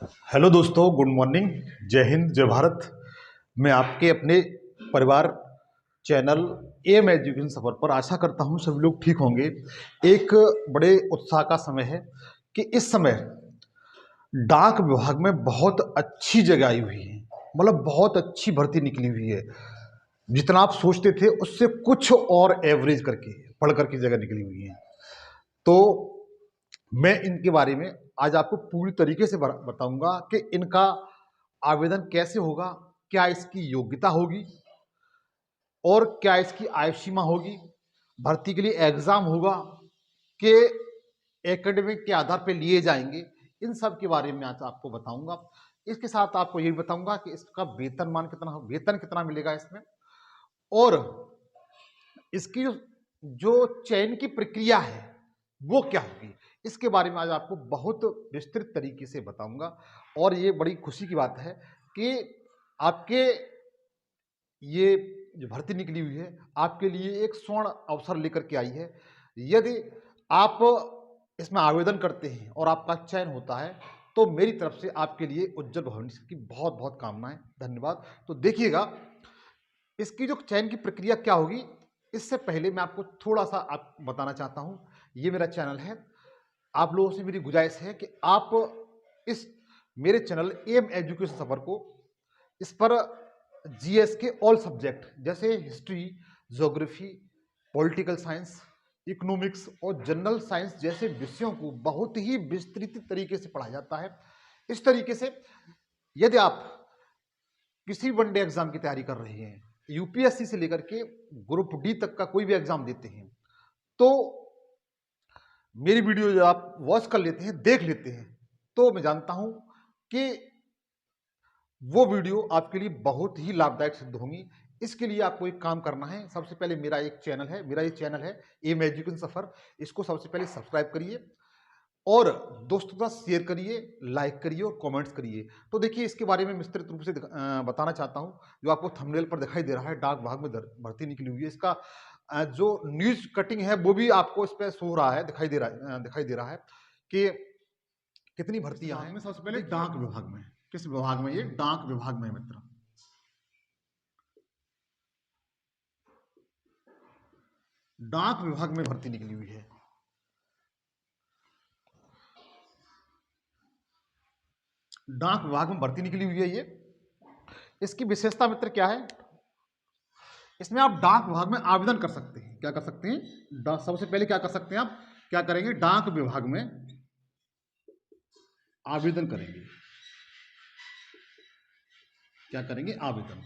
Hello दोस्तों, good morning. जय हिंद, जय भारत। मैं आपके अपने परिवार चैनल एम एजुकेशन सफर पर आशा करता हूं सभी लोग ठीक होंगे। एक बड़े उत्साह का समय है कि इस समय डाक विभाग में बहुत अच्छी जगह आई हुई है, मतलब बहुत अच्छी भर्ती निकली हुई है। जितना आप सोचते थे उससे कुछ और एवरेज करके पढ़ करके जगह निकली हुई है। तो मैं इनके बारे में आज आपको पूरी तरीके से बताऊंगा कि इनका आवेदन कैसे होगा, क्या इसकी योग्यता होगी और क्या इसकी आयु सीमा होगी, भर्ती के लिए एग्जाम होगा कि एकेडमिक के आधार पर लिए जाएंगे। इन सब के बारे में आज आपको बताऊंगा। इसके साथ आपको ये भी बताऊंगा कि इसका वेतनमान कितना, वेतन कितना मिलेगा इसमें, और इसकी जो चयन की प्रक्रिया है वो क्या होगी, इसके बारे में आज आपको बहुत विस्तृत तरीके से बताऊंगा। और ये बड़ी खुशी की बात है कि आपके ये जो भर्ती निकली हुई है आपके लिए एक स्वर्ण अवसर लेकर के आई है। यदि आप इसमें आवेदन करते हैं और आपका चयन होता है तो मेरी तरफ से आपके लिए उज्जवल भविष्य की बहुत बहुत कामनाएं। धन्यवाद। तो देखिएगा इसकी जो चयन की प्रक्रिया क्या होगी, इससे पहले मैं आपको थोड़ा सा बताना चाहता हूं। ये मेरा चैनल है, आप लोगों से मेरी गुजारिश है कि आप इस मेरे चैनल एम एजुकेशन सफर को, इस पर जीएस के ऑल सब्जेक्ट जैसे history, geography, political science, economics और जनरल साइंस जैसे विषयों को बहुत ही विस्तृत तरीके से पढ़ाया जाता है। इस तरीके से यदि आप किसी वनडे एग्जाम की तैयारी कर रहे हैं, यूपीएससी से लेकर के ग्रुप डी तक का कोई भी एग्जाम देते हैं, तो मेरी वीडियो जो आप वॉच कर लेते हैं, देख लेते हैं, तो मैं जानता हूं कि वो वीडियो आपके लिए बहुत ही लाभदायक सिद्ध होंगी। इसके लिए आपको एक काम करना है। सबसे पहले मेरा एक चैनल है, मेरा ये चैनल है एम एजुकेशन सफर, इसको सबसे पहले सब्सक्राइब करिए और दोस्तों के साथ शेयर करिए, लाइक करिए और कमेंट्स करिए। तो देखिए इसके बारे में विस्तृत रूप से बताना चाहता हूं। जो आपको थंबनेल पर दिखाई दे रहा है, डाक विभाग में भर्ती निकली हुई है, इसका जो न्यूज कटिंग है वो भी आपको इस पर शो हो रहा है, दिखाई दे रहा है कि कितनी भर्तियां हैं। सबसे पहले डाक विभाग में, किस विभाग में? ये डाक विभाग में मित्र, डाक विभाग में भर्ती निकली हुई है। डाक विभाग में भर्ती निकली हुई है ये। इसकी विशेषता मित्र क्या है? इसमें आप डाक विभाग में आवेदन कर सकते हैं। क्या कर सकते हैं? सबसे पहले क्या कर सकते हैं आप? क्या करेंगे? डाक विभाग में आवेदन करेंगे। क्या करेंगे? आवेदन।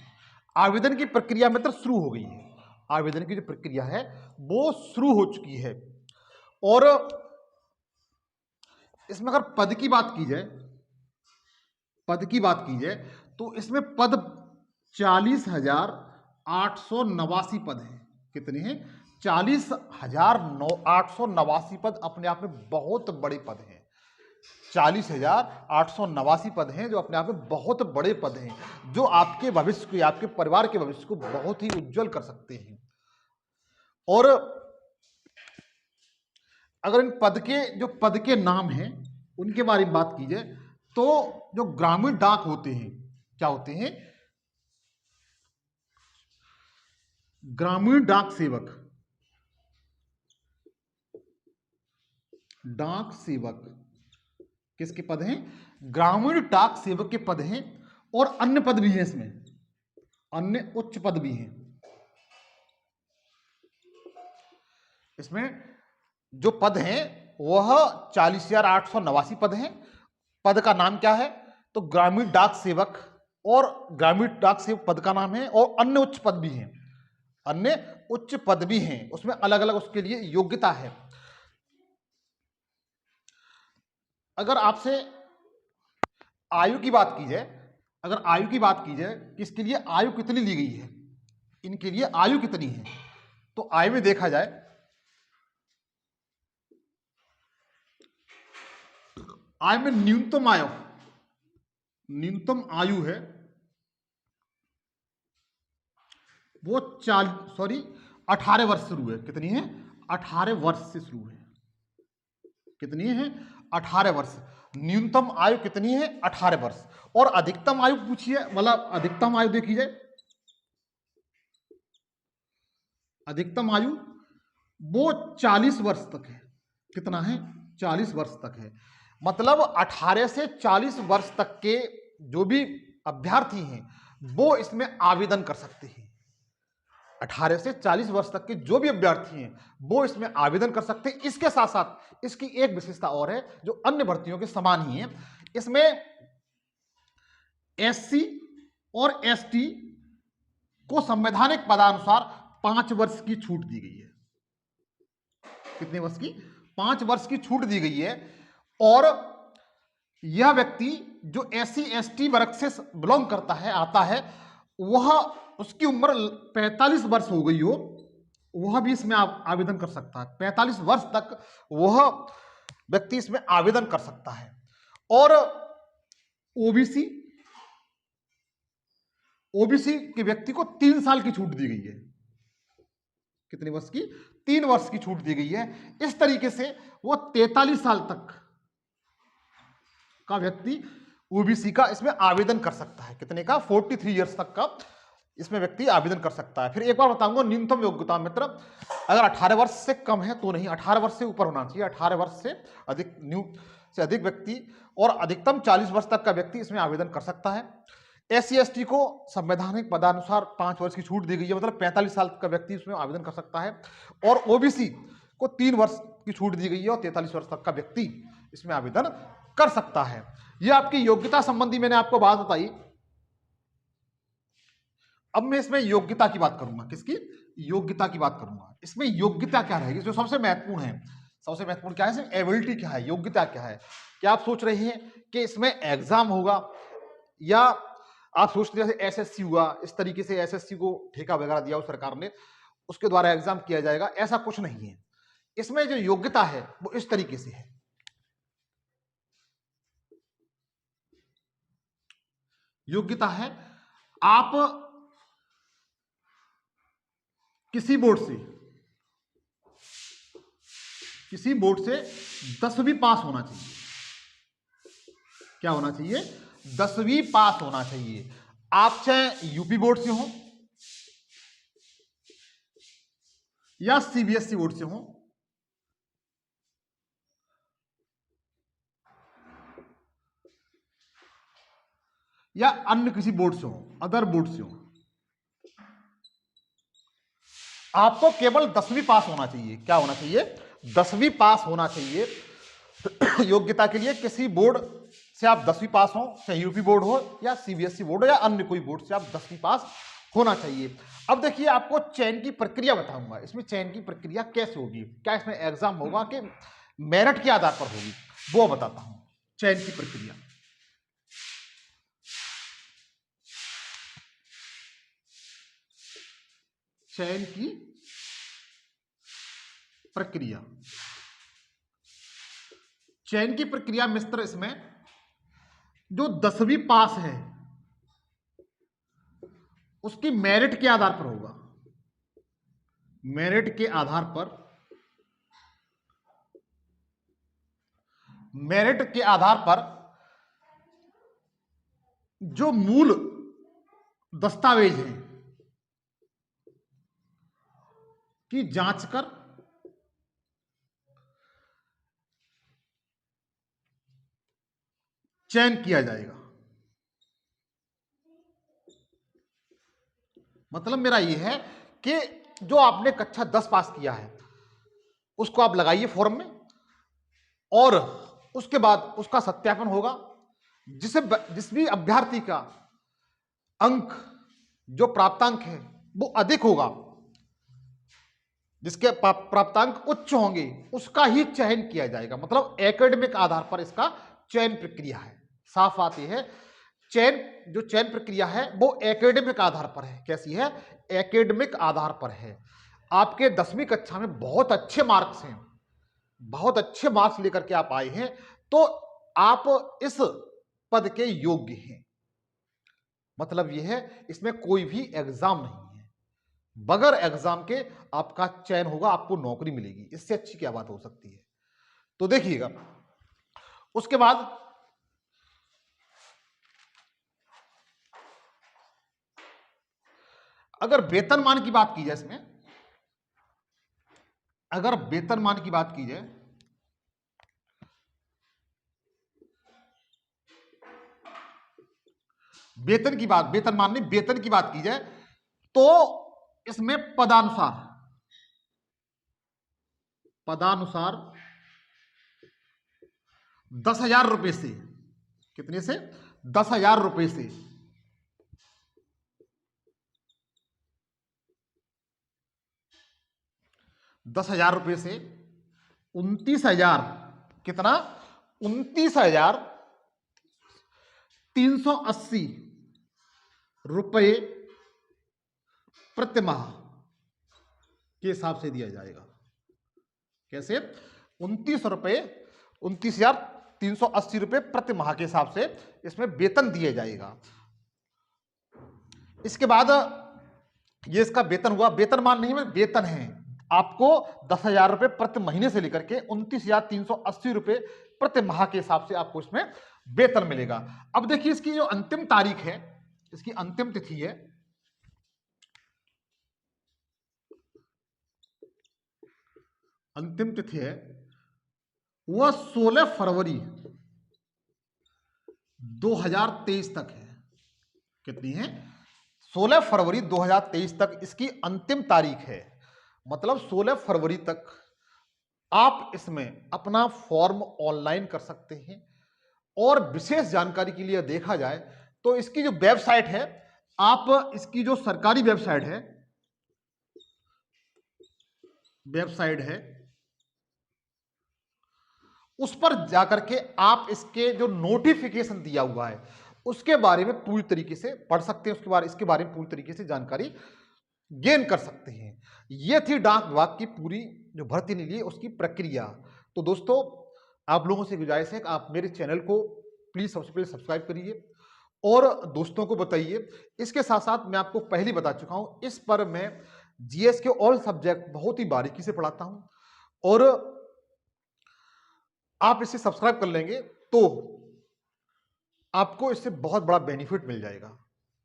आवेदन की प्रक्रिया मित्र शुरू हो गई है। आवेदन की जो प्रक्रिया है वो शुरू हो चुकी है। और इसमें अगर पद की बात की जाए, तो इसमें पद 40,889 पद हैं। कितने हैं? 40,889 पद अपने आप में बहुत बड़े पद हैं। 40,889 पद हैं जो अपने आप में बहुत बड़े पद हैं, जो आपके भविष्य को, आपके परिवार के भविष्य को बहुत ही उज्जवल कर सकते हैं। और अगर इन पद के नाम हैं उनके बारे में बात की जाए, तो जो ग्रामीण डाक होते हैं, क्या होते हैं? ग्रामीण डाक सेवक, डाक सेवक किसके पद हैं? ग्रामीण डाक सेवक के पद हैं। और अन्य पद भी हैं इसमें, अन्य उच्च पद भी हैं इसमें। जो पद हैं वह 40,889 पद हैं। पद का नाम क्या है? तो ग्रामीण डाक सेवक, और ग्रामीण डाक सेवक पद का नाम है। और अन्य उच्च पद भी हैं, अन्य उच्च पद भी हैं, उसमें अलग अलग उसके लिए योग्यता है। अगर आपसे आयु की बात की जाए, अगर आयु की बात की जाए कि इसके लिए आयु कितनी ली गई है, इनके लिए आयु कितनी है, तो आयु में देखा जाए, आयु में न्यूनतम आयु है वो 18 वर्ष शुरू है। कितनी है? 18 वर्ष से शुरू है। कितनी है? 18 वर्ष। न्यूनतम आयु कितनी है? 18 वर्ष। और अधिकतम आयु पूछिए, मतलब अधिकतम आयु देखी जाए, अधिकतम आयु वो 40 वर्ष तक है। कितना है? 40 वर्ष तक है। मतलब 18 से 40 वर्ष तक के जो भी अभ्यर्थी हैं वो इसमें आवेदन कर सकते हैं। 18 से 40 वर्ष तक के जो भी अभ्यर्थी हैं वो इसमें आवेदन कर सकते हैं। इसके साथ साथ इसकी एक विशेषता और है जो अन्य भर्तियों के समान ही है, इसमें एससी और एसटी को संवैधानिक पदानुसार 5 वर्ष की छूट दी गई है। कितने वर्ष की? 5 वर्ष की छूट दी गई है। और यह व्यक्ति जो एससी एसटी वर्ग से बिलोंग करता है, आता है, वह उसकी उम्र 45 वर्ष हो गई हो, वह भी इसमें आवेदन कर सकता है। 45 वर्ष तक वह व्यक्ति इसमें आवेदन कर सकता है। और ओबीसी के व्यक्ति को 3 साल की छूट दी गई है। कितने वर्ष की? 3 वर्ष की छूट दी गई है। इस तरीके से वो 43 साल तक का व्यक्ति ओबीसी का इसमें आवेदन कर सकता है। कितने का? 43 इयर्स तक का इसमें व्यक्ति आवेदन कर सकता है। फिर एक बार बताऊंगा न्यूनतम योग्यता मित्र, अगर 18 वर्ष से कम है तो नहीं, 18 वर्ष से ऊपर होना चाहिए। 18 वर्ष से अधिक व्यक्ति और अधिकतम 40 वर्ष तक का व्यक्ति इसमें आवेदन कर सकता है। एससी एसटी को संवैधानिक पदानुसार 5 वर्ष की छूट दी गई है, मतलब 45 साल का व्यक्ति इसमें आवेदन कर सकता है। और ओबीसी को 3 वर्ष की छूट दी गई है और 43 वर्ष तक का व्यक्ति इसमें आवेदन कर सकता है। यह आपकी योग्यता संबंधी मैंने आपको बात बताई। अब मैं इसमें योग्यता की बात करूंगा। किसकी? योग्यता की बात करूंगा। इसमें योग्यता क्या रहेगी जो सबसे महत्वपूर्ण है? सबसे महत्वपूर्ण क्या है? इसमें एबिलिटी क्या है, योग्यता क्या है? क्या आप सोच रहे हैं कि इसमें एग्जाम होगा, या आप सोचते हैं एसएससी हुआ, इस तरीके से एसएससी को ठेका वगैरह दिया सरकार ने, उसके द्वारा एग्जाम किया जाएगा? ऐसा कुछ नहीं है। इसमें जो योग्यता है वो इस तरीके से है। योग्यता है, आप किसी बोर्ड से 10वीं पास होना चाहिए। क्या होना चाहिए? 10वीं पास होना चाहिए। आप चाहे यूपी बोर्ड से हो या सीबीएसई बोर्ड से हो, या अन्य किसी बोर्ड से हो, अदर बोर्ड से हो, आपको केवल 10वीं पास होना चाहिए। क्या होना चाहिए? 10वीं पास होना चाहिए। योग्यता के लिए किसी बोर्ड से आप 10वीं पास हो, चाहे यूपी बोर्ड हो या सीबीएसई बोर्ड हो या अन्य कोई बोर्ड से आप 10वीं पास होना चाहिए। अब देखिए, आपको चयन की प्रक्रिया बताऊंगा। इसमें चयन की प्रक्रिया कैसे होगी, क्या इसमें एग्जाम होगा कि मेरिट के आधार पर होगी, वो बताता हूं। चयन की प्रक्रिया, चयन की प्रक्रिया, चयन की प्रक्रिया मिस्टर, इसमें जो 10वीं पास है उसकी मेरिट के आधार पर होगा। मेरिट के आधार पर, मेरिट के आधार पर जो मूल दस्तावेज हैं की जांच कर चयन किया जाएगा। मतलब मेरा यह है कि जो आपने कक्षा 10 पास किया है उसको आप लगाइए फॉर्म में, और उसके बाद उसका सत्यापन होगा। जिस भी अभ्यर्थी का अंक, जो प्राप्तांक है वो अधिक होगा, जिसके प्राप्तांक उच्च होंगे, उसका ही चयन किया जाएगा। मतलब एकेडमिक आधार पर इसका चयन प्रक्रिया है। साफ बात यह है, जो चयन प्रक्रिया है वो एकेडमिक आधार पर है। कैसी है? एकेडमिक आधार पर है। आपके 10वीं कक्षा में बहुत अच्छे मार्क्स हैं, बहुत अच्छे मार्क्स लेकर के आप आए हैं, तो आप इस पद के योग्य हैं। मतलब यह है, इसमें कोई भी एग्जाम नहीं है, बगैर एग्जाम के आपका चयन होगा, आपको नौकरी मिलेगी। इससे अच्छी क्या बात हो सकती है? तो देखिएगा, उसके बाद अगर वेतनमान की बात की जाए इसमें, अगर वेतनमान की बात की जाए, वेतन की बात, वेतनमान नहीं, वेतन की बात की जाए तो इसमें पदानुसार, पदानुसार 10,000 रुपए से, कितने से? 10,000 रुपए से 10,000 रुपए से 29,000, कितना? 29,380 रुपए प्रति माह के हिसाब से दिया जाएगा। कैसे? 29,380 रुपए प्रति माह के हिसाब से इसमें वेतन दिया जाएगा। इसके बाद ये इसका वेतन हुआ, वेतनमान नहीं है, वेतन है। आपको 10,000 रुपए प्रति महीने से लेकर के 29,380 रुपए प्रति माह के हिसाब से आपको इसमें वेतन मिलेगा। अब देखिए इसकी जो अंतिम तारीख है, इसकी अंतिम तिथि है, अंतिम तिथि है वह 16 फरवरी 2023 तक है। कितनी है? 16 फरवरी 2023 तक इसकी अंतिम तारीख है। मतलब 16 फरवरी तक आप इसमें अपना फॉर्म ऑनलाइन कर सकते हैं। और विशेष जानकारी के लिए देखा जाए तो इसकी जो वेबसाइट है, आप इसकी जो सरकारी वेबसाइट है, उस पर जाकर के आप इसके जो नोटिफिकेशन दिया हुआ है उसके बारे में पूरी तरीके से पढ़ सकते हैं, इसके बारे में पूरी तरीके से जानकारी गेन कर सकते हैं। यह थी डाक विभाग की पूरी जो भर्ती निकली उसकी प्रक्रिया। तो दोस्तों आप लोगों से गुजारिश है कि आप मेरे चैनल को प्लीज सबसे पहले सब्सक्राइब करिए और दोस्तों को बताइए। इसके साथ साथ मैं आपको पहले बता चुका हूं, इस पर मैं जीएस के ऑल सब्जेक्ट बहुत ही बारीकी से पढ़ाता हूं और आप इसे सब्सक्राइब कर लेंगे तो आपको इससे बहुत बड़ा बेनिफिट मिल जाएगा।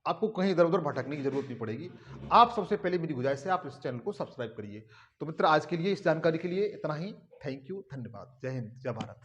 आपको कहीं इधर उधर भटकने की जरूरत नहीं पड़ेगी। आप सबसे पहले मेरी गुजारिश है आप इस चैनल को सब्सक्राइब करिए। तो मित्र आज के लिए इस जानकारी के लिए इतना ही। थैंक यू, धन्यवाद। जय हिंद, जय भारत।